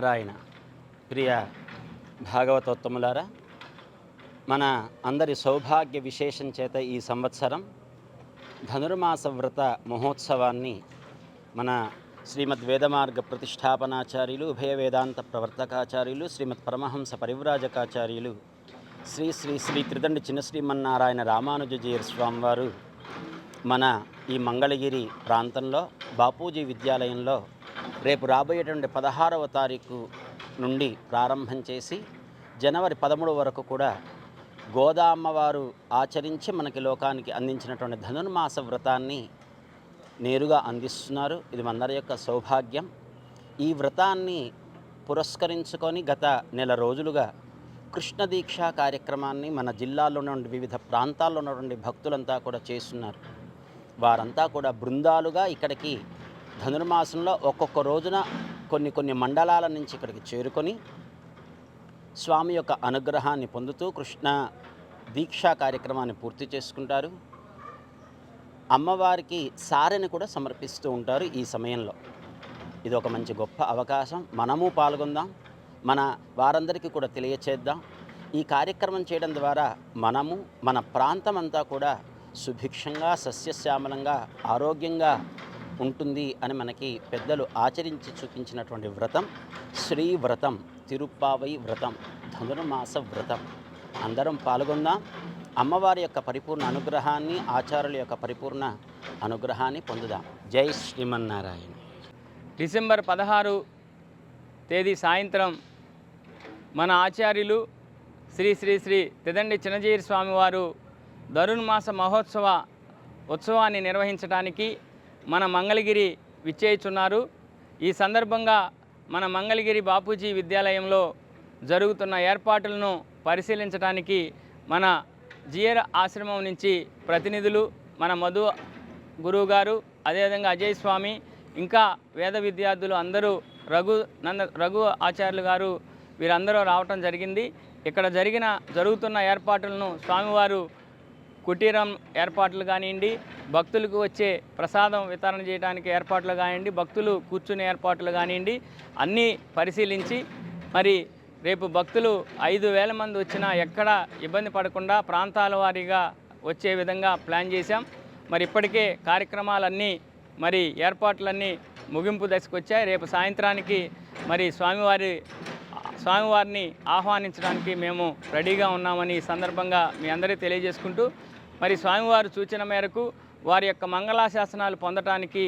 శ్రీమన్నారాయణ. ప్రియ భాగవతోత్తములారా, మన అందరి సౌభాగ్య విశేషం చేత ఈ సంవత్సరం ధనుర్మాస వ్రత మహోత్సవాన్ని మన శ్రీమద్ వేదమార్గ ప్రతిష్టాపనాచార్యులు, ఉభయ వేదాంత ప్రవర్తకాచార్యులు, శ్రీమద్ పరమహంస పరివ్రాజకాచార్యులు శ్రీ శ్రీ శ్రీ త్రిదండి చిన్న శ్రీమన్నారాయణ రామానుజీయర్ స్వామివారు మన ఈ మంగళగిరి ప్రాంతంలో బాపూజీ విద్యాలయంలో రేపు రాబోయేటువంటి 16వ తారీఖు నుండి ప్రారంభం చేసి జనవరి 13 వరకు కూడా గోదామ్మవారు ఆచరించి మనకి లోకానికి అందించినటువంటి ధనుర్మాస వ్రతాన్ని నేరుగా అందిస్తున్నారు. ఇది మనందరి యొక్క సౌభాగ్యం. ఈ వ్రతాన్ని పురస్కరించుకొని గత నెల రోజులుగా కృష్ణ దీక్షా కార్యక్రమాన్ని మన జిల్లాలో ఉన్నటువంటి వివిధ ప్రాంతాల్లో ఉన్నటువంటి భక్తులంతా కూడా చేస్తున్నారు. వారంతా కూడా బృందాలుగా ఇక్కడికి ధనుర్మాసంలో ఒక్కొక్క రోజున కొన్ని మండలాల నుంచి ఇక్కడికి చేరుకొని స్వామి యొక్క అనుగ్రహాన్ని పొందుతూ కృష్ణ దీక్షా కార్యక్రమాన్ని పూర్తి చేసుకుంటారు. అమ్మవారికి సారెని కూడా సమర్పిస్తూ ఉంటారు. ఈ సమయంలో ఇది ఒక మంచి గొప్ప అవకాశం. మనము పాల్గొందాం, మన వారందరికీ కూడా తెలియచేద్దాం. ఈ కార్యక్రమం చేయడం ద్వారా మనము మన ప్రాంతం అంతా కూడా సుభిక్షంగా, సస్యశ్యామలంగా, ఆరోగ్యంగా ఉంటుంది అని మనకి పెద్దలు ఆచరించి చూపించినటువంటి వ్రతం శ్రీ వ్రతం, తిరుప్పావై వ్రతం, ధనుర్మాస వ్రతం. అందరం పాల్గొందాం. అమ్మవారి యొక్క పరిపూర్ణ అనుగ్రహాన్ని, ఆచార్యుల యొక్క పరిపూర్ణ అనుగ్రహాన్ని పొందుదాం. జై శ్రీమన్నారాయణ. డిసెంబర్ 16 తేదీ సాయంత్రం మన ఆచార్యులు శ్రీ శ్రీ శ్రీ త్రిదండి చిన్నజీయర్ స్వామివారు ధనుర్మాస మహోత్సవ ఉత్సవాన్ని నిర్వహించడానికి మన మంగళగిరి విచ్చేయుచున్నారు. ఈ సందర్భంగా మన మంగళగిరి బాపూజీ విద్యాలయంలో జరుగుతున్న ఏర్పాట్లను పరిశీలించడానికి మన జియర్ ఆశ్రమం నుంచి ప్రతినిధులు, మన మధు గురువు గారు, అదేవిధంగా అజయ్ స్వామి, ఇంకా వేద విద్యార్థులు అందరూ, రఘు ఆచార్యులు గారు, వీరందరూ రావటం జరిగింది. ఇక్కడ జరుగుతున్న ఏర్పాట్లను స్వామివారు కుటీరం ఏర్పాట్లు కానివ్వండి, భక్తులకు వచ్చే ప్రసాదం వితరణ చేయడానికి ఏర్పాట్లు కానివ్వండి, భక్తులు కూర్చునే ఏర్పాట్లు కానివ్వండి, అన్నీ పరిశీలించి మరి రేపు భక్తులు 5,000 మంది వచ్చినా ఎక్కడ ఇబ్బంది పడకుండా ప్రాంతాల వారీగా వచ్చే విధంగా ప్లాన్ చేశాం. మరి ఇప్పటికే కార్యక్రమాలన్నీ మరి ఏర్పాట్లన్నీ ముగింపు దశకు వచ్చాయి. రేపు సాయంత్రానికి మరి స్వామివారిని ఆహ్వానించడానికి మేము రెడీగా ఉన్నామని ఈ సందర్భంగా మీ అందరికీ తెలియజేసుకుంటూ, మరి స్వామివారు సూచన మేరకు వారి యొక్క మంగళాశాసనాలు పొందటానికి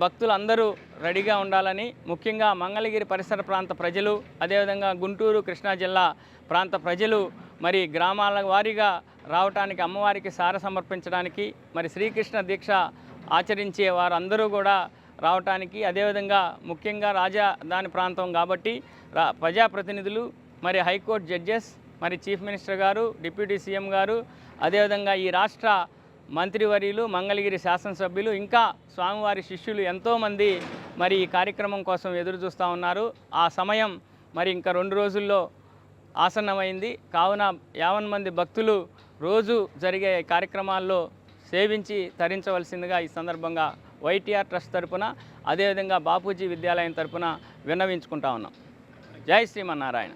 భక్తులందరూ రెడీగా ఉండాలని, ముఖ్యంగా మంగళగిరి పరిసర ప్రాంత ప్రజలు, అదేవిధంగా గుంటూరు, కృష్ణా జిల్లా ప్రాంత ప్రజలు మరి గ్రామాల వారీగా రావటానికి, అమ్మవారికి సార సమర్పించడానికి, మరి శ్రీకృష్ణ దీక్ష ఆచరించే వారందరూ కూడా రావటానికి, అదేవిధంగా ముఖ్యంగా రాజధాని ప్రాంతం కాబట్టి ప్రజాప్రతినిధులు, మరి హైకోర్టు జడ్జెస్, మరి చీఫ్ మినిస్టర్ గారు, డిప్యూటీ సీఎం గారు, అదేవిధంగా ఈ రాష్ట్ర మంత్రివర్యులు, మంగళగిరి శాసనసభ్యులు, ఇంకా స్వామివారి శిష్యులు ఎంతోమంది మరి ఈ కార్యక్రమం కోసం ఎదురు చూస్తూ ఉన్నారు. ఆ సమయం మరి ఇంకా 2 రోజుల్లో ఆసన్నమైంది. కావున 50 మంది భక్తులు రోజు జరిగే కార్యక్రమాల్లో సేవించి తరించవలసిందిగా ఈ సందర్భంగా వైటీఆర్ ట్రస్ట్ తరపున, అదేవిధంగా బాపూజీ విద్యాలయం తరపున విన్నవించుకుంటా ఉన్నాం. జై శ్రీమన్నారాయణ.